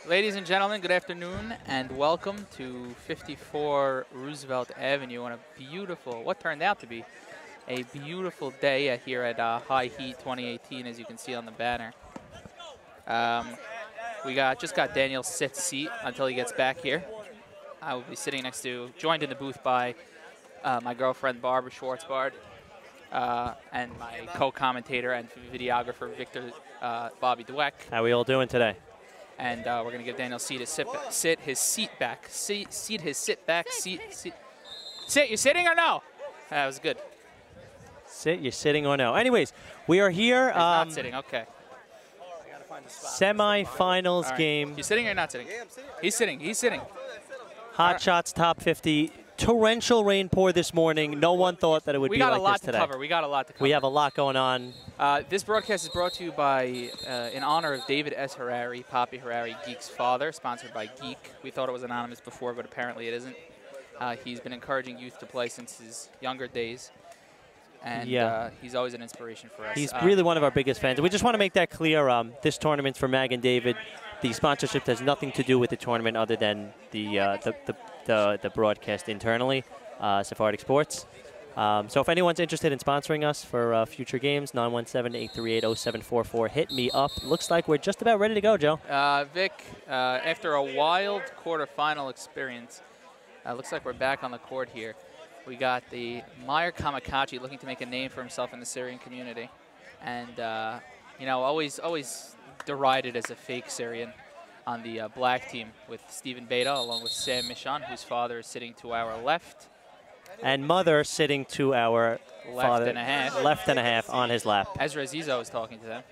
Ladies and gentlemen, good afternoon and welcome to 54 Roosevelt Avenue on a beautiful, what turned out to be a beautiful day here at High Heat 2018, as you can see on the banner. We just got Daniel's seat until he gets back here. I will be sitting joined in the booth by my girlfriend Barbara Schwartzbard and my co-commentator and videographer Victor Bobby Dweck. How are we all doing today? And we're going to give Daniel seat his seat back. Sit. You sitting or no? That was good. Sit, you're sitting or no? Anyways, we are here. He's not sitting, okay. Semi-finals game. You sitting or not sitting? He's sitting. He's sitting. Hot Shots Top 50. Torrential rain poured this morning. No one thought that it would be like this today. We got a lot to cover. We have a lot going on. This broadcast is brought to you by, in honor of David S. Harari, Papi Harari, Geek's father, sponsored by Geek. We thought it was anonymous before, but apparently it isn't. He's been encouraging youth to play since his younger days. And he's always an inspiration for us. He's really one of our biggest fans. We just want to make that clear. This tournament's for Mag and David. The sponsorship has nothing to do with the tournament other than the broadcast internally, Sephardic Sports. So if anyone's interested in sponsoring us for future games, 917-838-0744, hit me up. Looks like we're just about ready to go, Joe. Vic, after a wild quarterfinal experience, looks like we're back on the court here. We got the Meyer Kamikachi looking to make a name for himself in the Syrian community. And, you know, always derided as a fake Syrian on the black team with Stephen Beta along with Sam Mishon, whose father is sitting to our left. And mother sitting to our left and a half on his lap. Ezra Zizo is talking to them.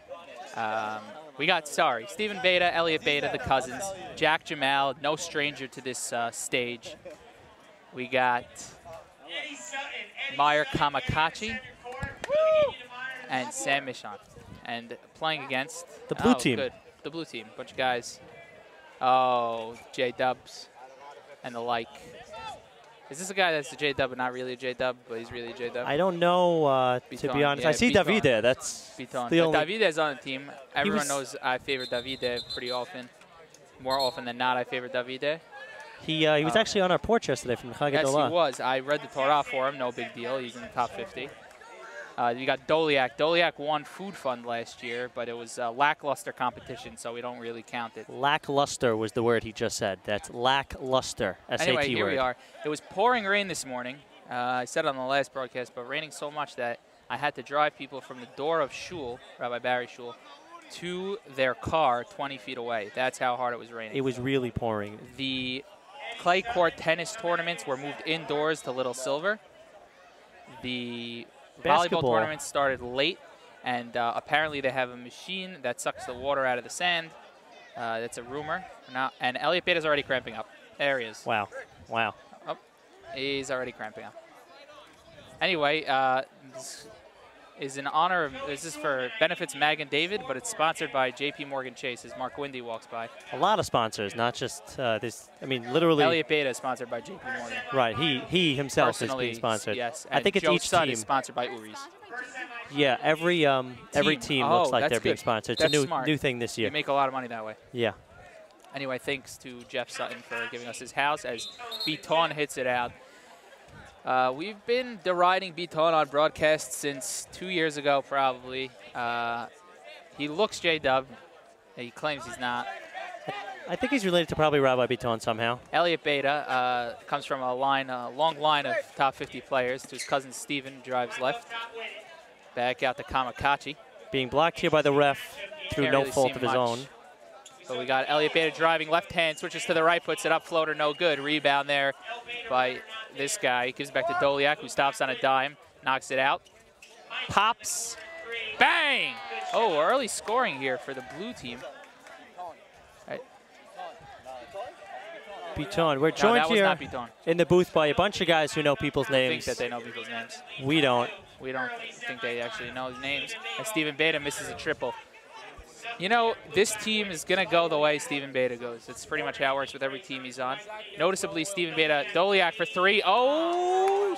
We got, Stephen Beta, Elliot Beta, the cousins, Jack Jamal, no stranger to this stage. We got Meyer Kamikachi and Sam Mishon. And playing against the blue team. Good. The blue team, bunch of guys. Oh, J-Dubs and the like. Is this a guy that's a J-Dub but not really a J-Dub, but he's really a J-Dub? I don't know, to be honest. Yeah, I see Davide. That's the only... Davide's on the team. Everyone knows I favor Davide pretty often. More often than not, I favor Davide. He was actually on our porch yesterday from Chag Yes, he was. I read the Torah for him. No big deal. He's in the top 50. You got Doliak. Doliak won Food Fund last year, but it was a lackluster competition, so we don't really count it. Lackluster was the word he just said. That's lackluster, SAT anyway, here word. we are. It was pouring rain this morning. I said it on the last broadcast, but raining so much that I had to drive people from the door of Shul, Rabbi Barry Shul, to their car 20 feet away. That's how hard it was raining. It was really pouring. The clay court tennis tournaments were moved indoors to Little Silver. The volleyball tournament started late, and apparently they have a machine that sucks the water out of the sand. That's a rumor. And Elliot Beta's already cramping up. There he is. Wow. Wow. Oh, he's already cramping up. Anyway, this is in honor of, this is for benefits Mag and David, but it's sponsored by J.P. Morgan Chase as Mark Windy walks by. A lot of sponsors, not just this. I mean, literally. Elliot Beta is sponsored by J.P. Morgan. Right. He himself is being sponsored. Yes. I think it's Joe each Sutton team is sponsored by Uri's. Yeah. Every team looks like they're being sponsored. It's a new thing this year. They make a lot of money that way. Yeah. Anyway, thanks to Jeff Sutton for giving us his house as Beaton hits it out. We've been deriding Beaton on broadcast since 2 years ago, probably. He looks J-Dub. He claims he's not. I think he's related to probably Rabbi Beaton somehow. Elliot Beta comes from a long line of top 50 players. To his cousin Steven, drives left. Back out to Kamikachi. Being blocked here by the ref through no fault of his own. So we got Elliot Beta driving left hand, switches to the right, puts it up, floater, no good. Rebound there by this guy. He gives it back to Doliak, who stops on a dime, knocks it out. Pops, bang! Oh, early scoring here for the blue team. Right. Beaton. We're joined here in the booth by a bunch of guys who know people's names. Think that they know people's names. We don't. We don't think they actually know names. And Stephen Beta misses a triple. You know, this team is going to go the way Stephen Beta goes. It's pretty much how it works with every team he's on. Noticeably, Stephen Beta, Doliak for three. Oh!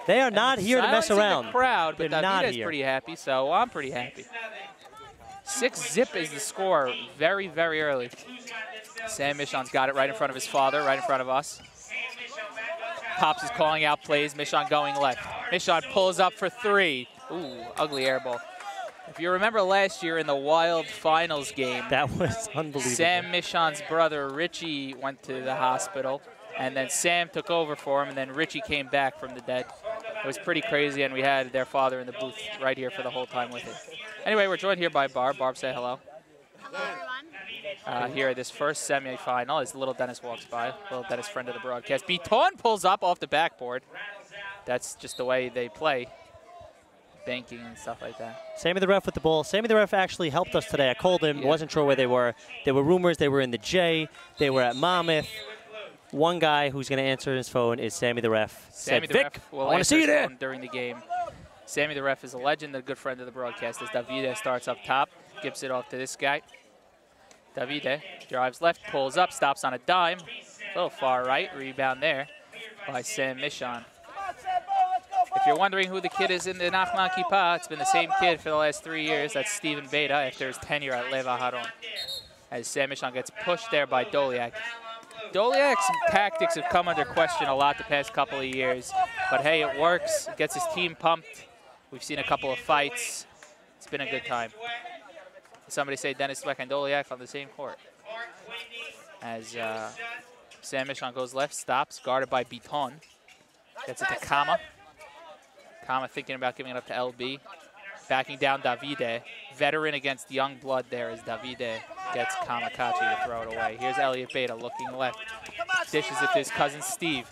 They are not here to mess around. The crowd, but Davide's pretty happy, so I'm pretty happy. 6-zip is the score very, very early. Sam Michon's got it right in front of his father, right in front of us. Pops is calling out plays. Michon going left. Michon pulls up for 3. Ooh, ugly air ball. If you remember last year in the Wild Finals game, that was unbelievable. Sam Michon's brother, Richie, went to the hospital, and then Sam took over for him, and then Richie came back from the dead. It was pretty crazy, and we had their father in the booth right here for the whole time with it. Anyway, we're joined here by Barb. Barb, say hello. Hello, everyone. Here at this first semifinal as little Dennis walks by. Little Dennis, friend of the broadcast. Biton pulls up off the backboard. That's just the way they play. Banking and stuff like that. Sammy the ref with the ball. Sammy the ref actually helped us today. I called him. Yeah. Wasn't sure where they were. There were rumors they were in the J. They were at Monmouth. One guy who's going to answer his phone is Sammy the ref. Sammy Said, the Vic, ref will I want to see you there. during the game. Sammy the ref is a legend, a good friend of the broadcast. As Davide starts up top, gives it off to this guy. Davide drives left, pulls up, stops on a dime. A little far right, rebound there by Sam Michon. If you're wondering who the kid is in the Nachman Kippah, it's been the same kid for the last 3 years. That's Steven Beta after his tenure at Leva Haron. As Sam Michon gets pushed there by Doliak. Doliak's tactics have come under question a lot the past couple of years. But hey, it works. It gets his team pumped. We've seen a couple of fights. It's been a good time. Somebody say Dennis Dweck and Doliak on the same court. As Sam Michon goes left, stops, guarded by Biton. Gets it to Kama. Kama thinking about giving it up to LB. Backing down Davide. Veteran against young blood there as Davide gets Kamakachi to throw it away. Here's Elliot Beta looking left. Dishes it to his cousin Steve.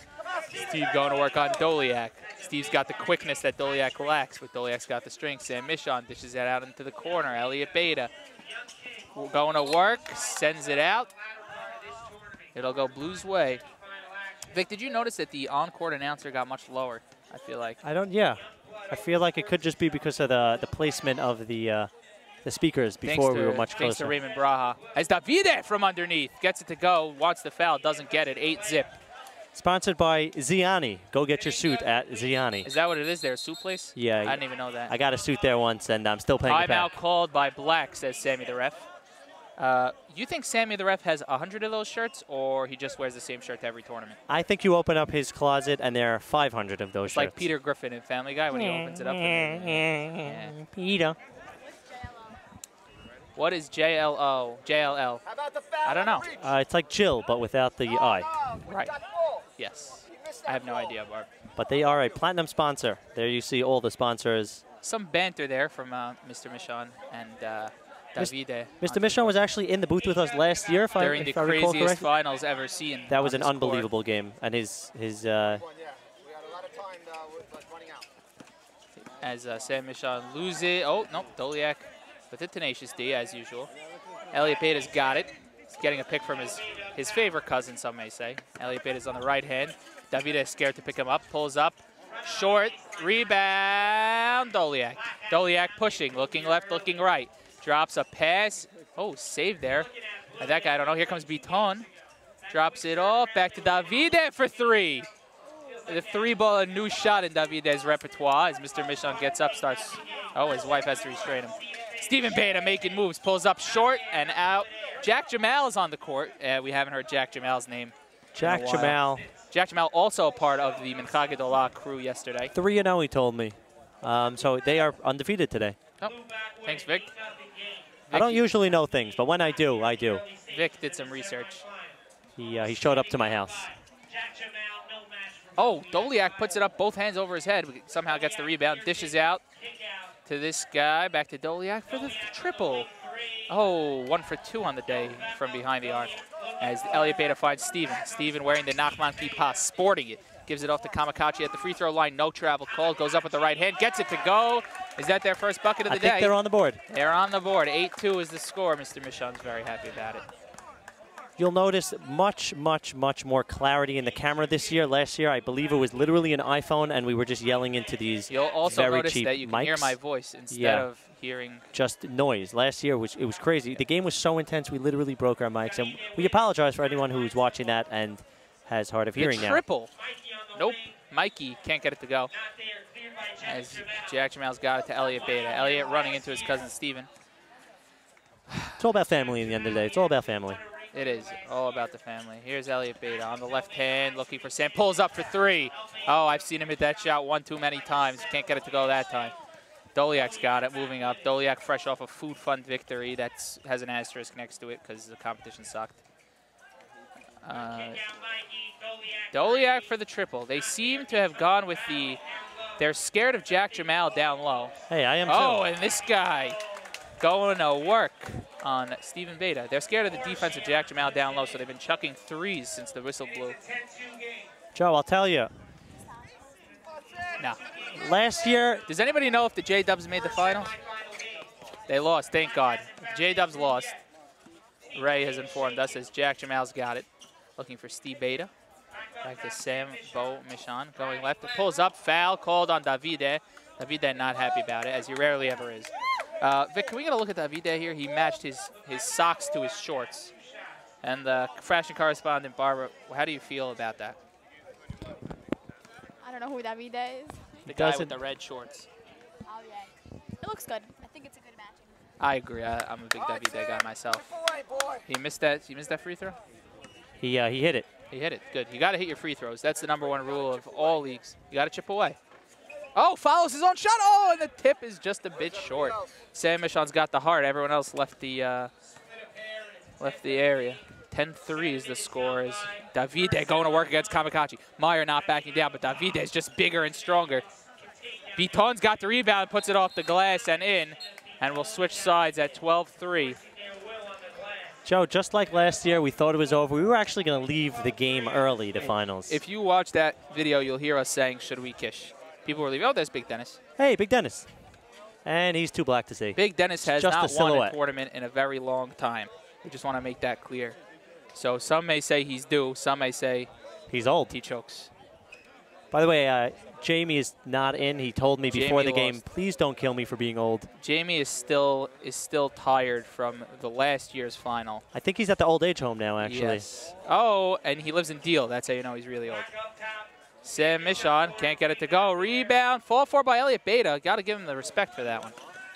Steve going to work on Doliak. Steve's got the quickness that Doliak lacks, but Doliak's got the strength. Sam Michon dishes that out into the corner. Elliot Beta going to work, sends it out. It'll go Blues' way. Vic, did you notice that the on-court announcer got much lower, I feel like? I feel like it could just be because of the placement of the speakers before we were much closer. Thanks to Raymond Braha. As Davide from underneath gets it to go, wants the foul, doesn't get it, 8-zip. Sponsored by Ziani. Go get your suit at Ziani. Is that what it is there, a suit place? Yeah. I didn't even know that. I got a suit there once, and I'm still paying the Timeout back. called by Black, says Sammy the ref. You think Sammy the ref has 100 of those shirts, or he just wears the same shirt to every tournament? I think you open up his closet, and there are 500 of those It's shirts. like Peter Griffin in Family Guy when he opens it up. Yeah. Peter. What is JLO? JLL? I don't know. It's like Jill, but without the I. Right. Yes. I have no idea, Barb. But they are a platinum sponsor. There you see all the sponsors. Some banter there from Mr. Michon and Davide. Mr. Michon was actually in the booth with us last year, if I During the recall craziest correctly. finals ever seen. That was on an this unbelievable court. game, and his We had a lot of time running out. As Sam Michon loses it. Oh, no, Doliak with a tenacious D, as usual. Elliot Beta's got it. He's getting a pick from his favorite cousin, some may say. Elliot Beta's on the right hand. Davide is scared to pick him up, pulls up. Short, rebound, Doliak. Doliak pushing, looking left, looking right. Drops a pass. Oh, save there. And that guy, I don't know. Here comes Biton. Drops it off. Back to Davide for 3. The 3-ball, a new shot in Davide's repertoire as Mr. Michon gets up, starts. Oh, his wife has to restrain him. Steven Beta making moves, pulls up short and out. Jack Jamal is on the court. We haven't heard Jack Jamal's name. Jack Jamal. Jack Jamal also a part of the Mincha Gedolah crew yesterday. 3-0, he told me. So they are undefeated today. Oh, thanks, Vic. I don't usually know things, but when I do, I do. Vic did some research. He showed up to my house. Oh, Doliak puts it up, both hands over his head. Somehow gets the rebound, dishes out to this guy. Back to Doliak for the triple. Oh, 1 for 2 on the day from behind the arc. As Elliot Beta finds Steven. Steven wearing the Nachman Kippah, sporting it. Gives it off to Kamakachi at the free throw line. No travel called. Goes up with the right hand. Gets it to go. Is that their first bucket of the day? I think they're on the board. They're on the board. 8-2 is the score. Mr. Michon's very happy about it. You'll notice much, much, much more clarity in the camera this year. Last year, I believe it was literally an iPhone, and we were just yelling into these You'll also very notice cheap that you can mics. hear my voice instead Yeah. of hearing. Just noise. Last year, it was crazy. The game was so intense, we literally broke our mics. And we apologize for anyone who's watching that and has hard of hearing the now. triple. Nope. Mikey can't get it to go. As Jack Jamal's got it to Elliot Beta. Elliot running into his cousin Steven. It's all about family in the end of the day. It's all about family. It is all about the family. Here's Elliot Beta on the left hand, looking for Sam. Pulls up for 3. Oh, I've seen him hit that shot one too many times. Can't get it to go that time. Doliak's got it, moving up. Doliak fresh off a Food Fund victory that has an asterisk next to it because the competition sucked. Doliak for the triple. They seem to have gone with the, they're scared of Jack Jamal down low. Hey, I am too. Oh, and this guy going to work on Steven Beta. They're scared of the defense of Jack Jamal down low, so they've been chucking 3s since the whistle blew. Joe, I'll tell you. No. Last year, Does anybody know if the J-Dubs made the finals? They lost, thank God. J-Dubs lost. Ray has informed us as Jack Jamal's got it. Looking for Steve Beta. Back to Sam Bo Michon going left. It pulls up, foul called on Davide. Davide not happy about it, as he rarely ever is. Vic, can we get a look at Davide here? He matched his socks to his shorts. And the fashion correspondent, Barbara, how do you feel about that? I don't know who David is. The guy with the red shorts. Oh, yeah. It looks good. I think it's a good matching. I agree. I'm a big Davide guy myself. He missed that free throw? he hit it. He hit it. Good. You got to hit your free throws. That's the #1 rule of all leagues. You got to chip away. Oh, follows his own shot. Oh, and the tip is just a bit short. Sam Michon's got the heart. Everyone else left the area. 10-3 is the score. Is Davide going to work against Kamikachi. Meyer not backing down, but Davide is just bigger and stronger. Viton's got the rebound, puts it off the glass and in, and we'll switch sides at 12-3. Joe, just like last year, we thought it was over. We were actually going to leave the game early, the finals. If you watch that video, you'll hear us saying, should we kish? People were leaving. Oh, there's Big Dennis. Hey, Big Dennis. And he's too black to see. Big Dennis has just not a won a tournament in a very long time. We just want to make that clear. So some may say he's due. Some may say he's old. He chokes. By the way, Jamie is not in. He told me before the game, please don't kill me for being old. Jamie is still tired from the last year's final. I think he's at the old age home now, actually. Yes. Oh, and he lives in Deal. That's how you know he's really old. Sam Michon can't get it to go. Rebound. Fall for by Elliot Beta. Got to give him the respect for that one.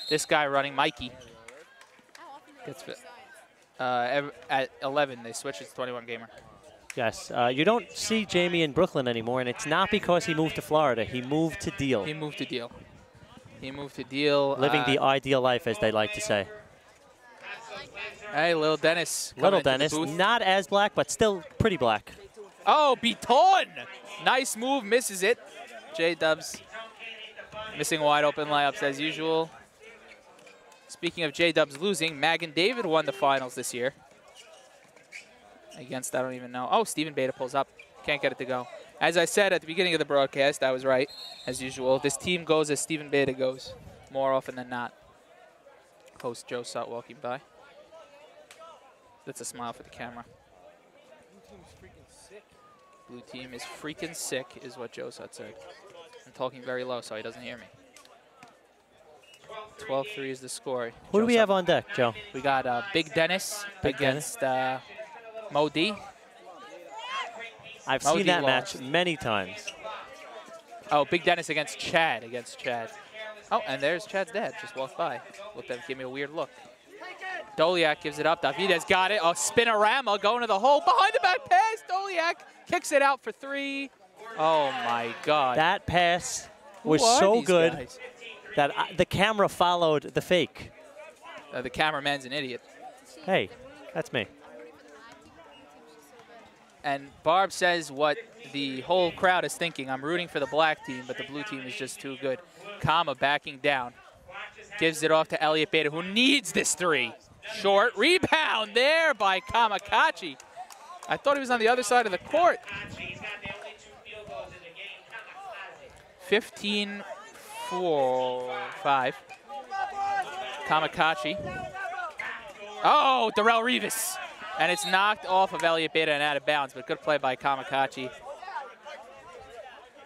This guy running, Mikey. Gets at 11, they switch it to 21 gamer. Yes. You don't see Jamie in Brooklyn anymore, and it's not because he moved to Florida. He moved to Deal. He moved to Deal. He moved to Deal. Living the ideal life, as they like to say. Hey, Little Dennis. Little Dennis, not as black, but still pretty black. Oh, Beton! Nice move, misses it. J-Dubs missing wide open layups as usual. Speaking of J-Dubs losing, Magan David won the finals this year. Against, I don't even know. Oh, Steven Beta pulls up. Can't get it to go. As I said at the beginning of the broadcast, I was right, as usual. This team goes as Steven Beta goes, more often than not. Host Joe Sut walking by. That's a smile for the camera. Blue team is freaking sick, is what Joe Sut said. I'm talking very low, so he doesn't hear me. 12-3 is the score. Who do we have on deck, Joe? We got Big Dennis against Mo D. I've seen that match many times. Oh, Big Dennis against Chad. Oh, and there's Chad's dad. Just walked by. Looked at him, gave me a weird look. Doliak gives it up. Davide's got it. Oh, spinorama going to the hole. Behind the back pass. Doliak kicks it out for 3. Oh, my God. That pass was so good guys? That the camera followed the fake. The cameraman's an idiot. Hey, that's me. And Barb says what the whole crowd is thinking. I'm rooting for the black team, but the blue team is just too good. Kama backing down. Gives it off to Elliot Beta, who needs this 3. Short rebound there by Kamikachi. I thought he was on the other side of the court. 15-4-5. Kamikachi. Oh, Darrell Revis. And it's knocked off of Elliot Beta and out of bounds, but good play by Kamikachi.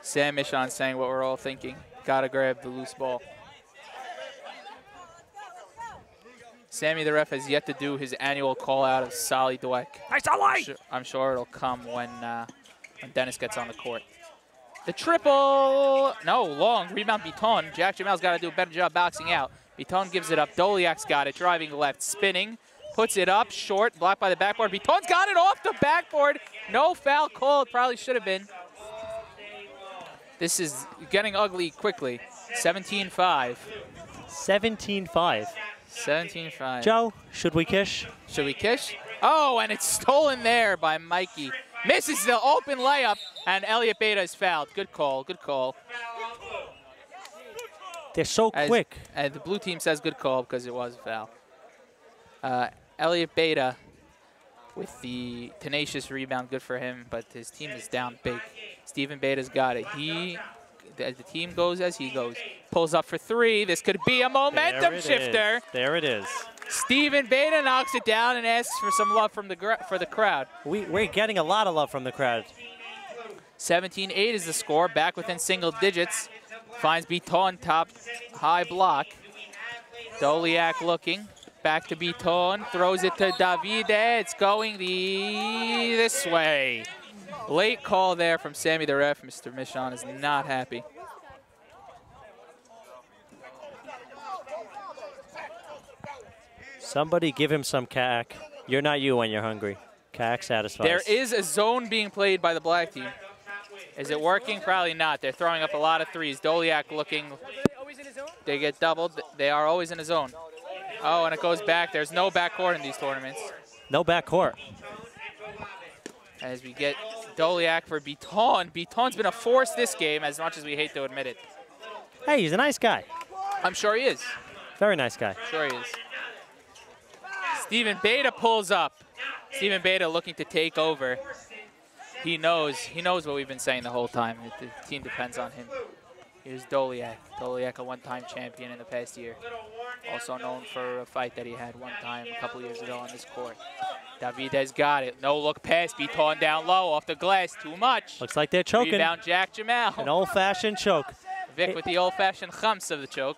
Sam Michon saying what we're all thinking. Gotta grab the loose ball. Sammy the ref has yet to do his annual call out of Sally Dweck. I'm sure it'll come when Dennis gets on the court. The triple, no, long, rebound Beton. Jack Jamal's got to do a better job boxing out. Beton gives it up. Doliak's got it, driving left, spinning. Puts it up, short, blocked by the backboard. Beton's got it off the backboard. No foul called, probably should have been. This is getting ugly quickly. 17-5. 17-5. 17-5. Joe, should we kish? Should we kish? Oh, and it's stolen there by Mikey. Misses the open layup, and Elliot Beta is fouled. Good call, good call. They're so quick. And the blue team says good call because it was a foul. Elliot Beta with the tenacious rebound, good for him, but his team is down big. Steven Beta's got it. The team goes as he goes. Pulls up for three. This could be a momentum shifter. There it is. Steven Beta knocks it down and asks for some love from for the crowd. We're getting a lot of love from the crowd. 17-8 is the score, back within single digits. Finds Beton top, high block. Doliak looking, back to Beton, throws it to Davide. It's going this way. Late call there from Sammy the ref. Mr. Michon is not happy. Somebody give him some cack. You're not you when you're hungry. Cack satisfies. There is a zone being played by the black team. Is it working? Probably not. They're throwing up a lot of threes. Doliak looking. They get doubled. They are always in a zone. Oh, and it goes back. There's no backcourt in these tournaments. No backcourt. As we get Doliak for Beton. Beton's been a force this game, as much as we hate to admit it. Hey, he's a nice guy. I'm sure he is. Very nice guy. Sure he is. Steven Beta pulls up. Steven Beta looking to take over. He knows what we've been saying the whole time. The team depends on him. Here's Doliak. Doliak, a one-time champion in the past year. Also known for a fight that he had one time a couple years ago on this court. Davide's got it. No look pass. Beton down low off the glass. Too much. Looks like they're choking. Rebound Jack Jamal. An old-fashioned choke. Vic with the old-fashioned chumps of the choke.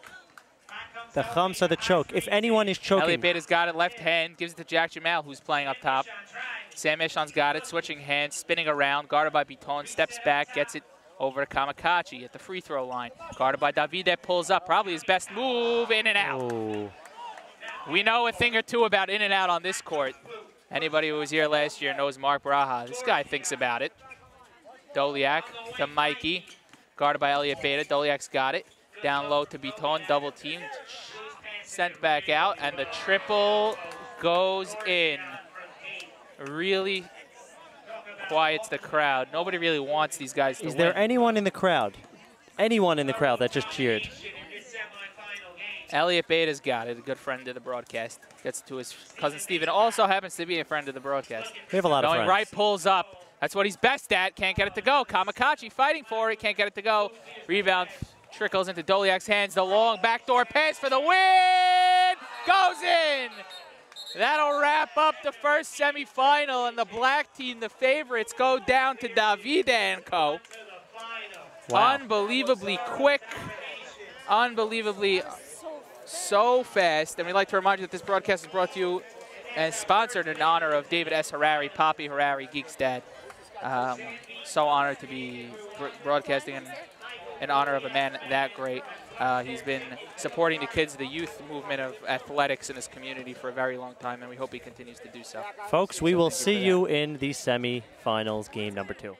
The chumps of the choke. If anyone is choking. Elliot Beta's got it. Left hand. Gives it to Jack Jamal, who's playing up top. Sam Michon's got it. Switching hands. Spinning around. Guarded by Beton. Steps back. Gets it over to Kamikachi at the free throw line. Guarded by Davide. Pulls up. Probably his best move. In and out. Oh. We know a thing or two about in and out on this court. Anybody who was here last year knows Mark Braha. This guy thinks about it. Doliak to Mikey. Guarded by Elliot Beta. Doliak's got it. Down low to Beton. Double team. Sent back out. And the triple goes in. Really quiets the crowd. Nobody really wants these guys to win. Is there anyone in the crowd? Anyone in the crowd that just cheered? Elliot Beta's got it, a good friend of the broadcast. Gets to his cousin Steven, also happens to be a friend of the broadcast. We have a lot of friends. Going right, pulls up. That's what he's best at. Can't get it to go. Kamikachi fighting for it. Can't get it to go. Rebound trickles into Doliak's hands. The long backdoor pass for the win. Goes in. That'll wrap up the first semifinal, and the black team, the favorites, go down to Davide and co. Wow. Unbelievably quick. Unbelievably so fast. And we'd like to remind you that this broadcast is brought to you and sponsored in honor of David S. Harari, Poppy Harari, Geek's dad. So honored to be broadcasting in honor of a man that great. He's been supporting the kids, the youth movement of athletics in this community for a very long time, and we hope he continues to do so. Folks, we will see you in the semifinals, game number 2.